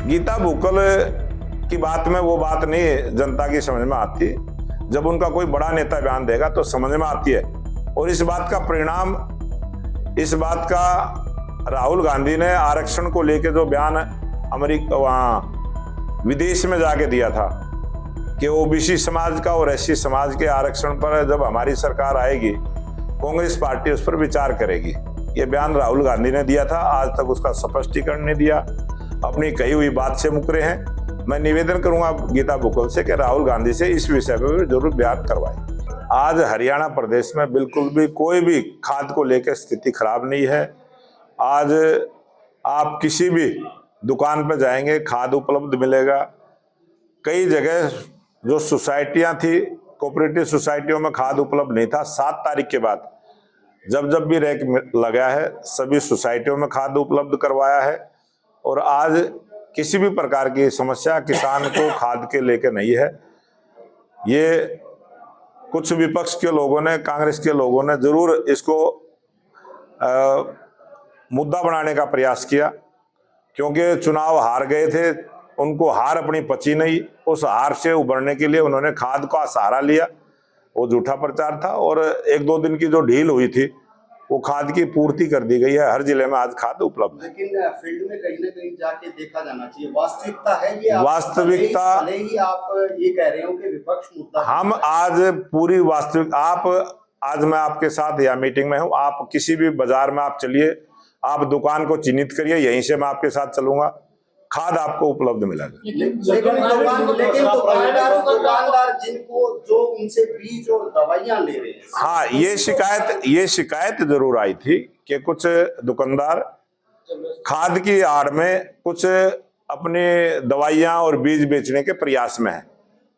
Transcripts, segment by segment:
गीता बुक्कल की बात में वो बात नहीं जनता की समझ में आती। जब उनका कोई बड़ा नेता बयान देगा तो समझ में आती है। और इस बात का परिणाम, इस बात का राहुल गांधी ने आरक्षण को लेकर जो बयान अमेरिका वहाँ विदेश में जाके दिया था कि ओबीसी समाज का और एससी समाज के आरक्षण पर जब हमारी सरकार आएगी कांग्रेस पार्टी उस पर विचार करेगी, ये बयान राहुल गांधी ने दिया था। आज तक उसका स्पष्टीकरण नहीं दिया, अपनी कही हुई बात से मुकरे हैं। मैं निवेदन करूंगा गीता बुक्कल से कि राहुल गांधी से इस विषय पर जरूर बयान करवाएं। आज हरियाणा प्रदेश में बिल्कुल भी कोई भी खाद को लेकर स्थिति खराब नहीं है। आज आप किसी भी दुकान पर जाएंगे खाद उपलब्ध मिलेगा। कई जगह जो सोसाइटियां थी, कोऑपरेटिव सोसाइटियों में खाद उपलब्ध नहीं था, 7 तारीख के बाद जब जब भी रैक लगा है सभी सोसाइटियों में खाद उपलब्ध करवाया है। और आज किसी भी प्रकार की समस्या किसान को खाद के लेकर नहीं है। ये कुछ विपक्ष के लोगों ने, कांग्रेस के लोगों ने जरूर इसको मुद्दा बनाने का प्रयास किया, क्योंकि चुनाव हार गए थे, उनको हार अपनी पची नहीं। उस हार से उबरने के लिए उन्होंने खाद का सहारा लिया, वो झूठा प्रचार था। और 1-2 दिन की जो ढील हुई थी वो खाद की पूर्ति कर दी गई है। हर जिले में आज खाद उपलब्ध है। लेकिन फील्ड में कहीं ना कहीं जाके देखा जाना चाहिए, वास्तविकता है ये। वास्तविकता भले ही आप ये कह रहे हो कि विपक्ष मुद्दा, हम आज पूरी वास्तविक, आज मैं आपके साथ या मीटिंग में हूँ, आप किसी भी बाजार में आप चलिए, आप दुकान को चिन्हित करिए, यहीं से मैं आपके साथ चलूंगा, खाद आपको उपलब्ध मिलेगा। लेकिन दुकानदार जिनको जो उनसे बीज और दवाइयां ले रहे हैं, हाँ, ये शिकायत जरूर आई थी कि कुछ दुकानदार खाद की आड़ में कुछ अपने दवाइयां और बीज बेचने के प्रयास में है।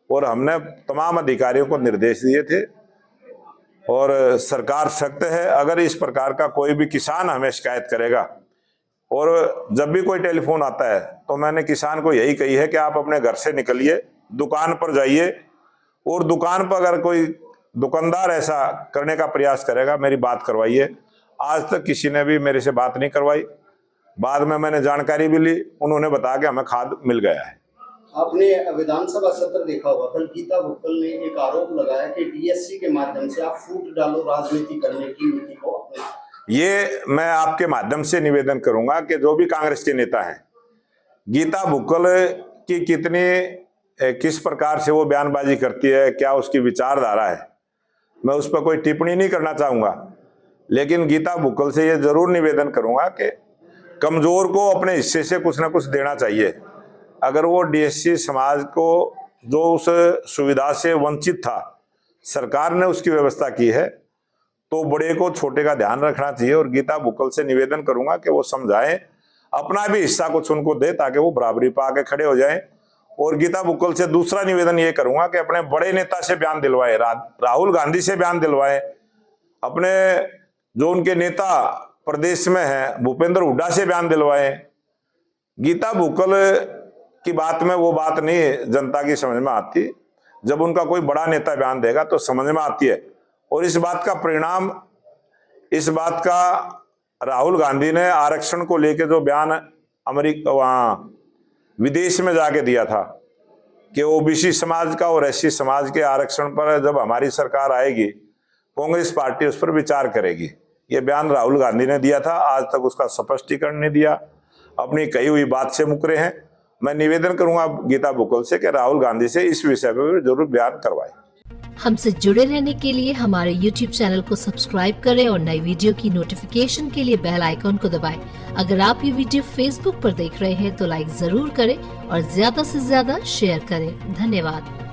और हमने तमाम अधिकारियों को निर्देश दिए थे और सरकार सख्त है। अगर इस प्रकार का कोई भी किसान हमें शिकायत करेगा, और जब भी कोई टेलीफोन आता है तो मैंने किसान को यही कही है कि आप अपने घर से निकलिए, दुकान पर जाइए, और दुकान पर अगर कोई दुकानदार ऐसा करने का प्रयास करेगा मेरी बात करवाइए। आज तक किसी ने भी मेरे से बात नहीं करवाई। बाद में मैंने जानकारी भी ली, उन्होंने बताया कि हमें खाद मिल गया है। आपने विधानसभा सत्र देखा होगा, कल गीता बुक्कल ने एक आरोप लगाया कि डीएससी के माध्यम से आप फूट डालो राजनीति करने की नीति को अपना। ये मैं आपके माध्यम से निवेदन करूंगा कि जो भी कांग्रेस के नेता हैं, गीता बुक्कल की किस प्रकार से वो बयानबाजी करती है, क्या उसकी विचारधारा है, मैं उस पर कोई टिप्पणी नहीं करना चाहूंगा। लेकिन गीता बुक्कल से ये जरूर निवेदन करूंगा कि कमजोर को अपने हिस्से से कुछ ना कुछ देना चाहिए। अगर वो डीएससी समाज को जो उस सुविधा से वंचित था, सरकार ने उसकी व्यवस्था की है, तो बड़े को छोटे का ध्यान रखना चाहिए। और गीता बुक्कल से निवेदन करूंगा कि वो समझाएं, अपना भी हिस्सा कुछ उनको दे ताकि वो बराबरी पा के खड़े हो जाएं। और गीता बुक्कल से दूसरा निवेदन ये करूंगा कि अपने बड़े नेता से बयान दिलवाए, राहुल गांधी से बयान दिलवाए, अपने जो उनके नेता प्रदेश में है भूपेंद्र हुड्डा से बयान दिलवाए। गीता बुक्कल की बात में वो बात नहीं जनता की समझ में आती। जब उनका कोई बड़ा नेता बयान देगा तो समझ में आती है। और इस बात का परिणाम, इस बात का राहुल गांधी ने आरक्षण को लेकर जो बयान अमेरिका वहाँ विदेश में जाके दिया था कि ओबीसी समाज का और एससी समाज के आरक्षण पर जब हमारी सरकार आएगी कांग्रेस पार्टी उस पर विचार करेगी, ये बयान राहुल गांधी ने दिया था। आज तक उसका स्पष्टीकरण नहीं दिया, अपनी कही हुई बात से मुकरे हैं। मैं निवेदन करूंगा गीता बुक्कल से कि राहुल गांधी से इस विषय पर जरूर बयान करवाएं। हमसे जुड़े रहने के लिए हमारे YouTube चैनल को सब्सक्राइब करें और नई वीडियो की नोटिफिकेशन के लिए बेल आइकॉन को दबाएं। अगर आप ये वीडियो Facebook पर देख रहे हैं तो लाइक जरूर करें और ज्यादा से ज्यादा शेयर करें। धन्यवाद।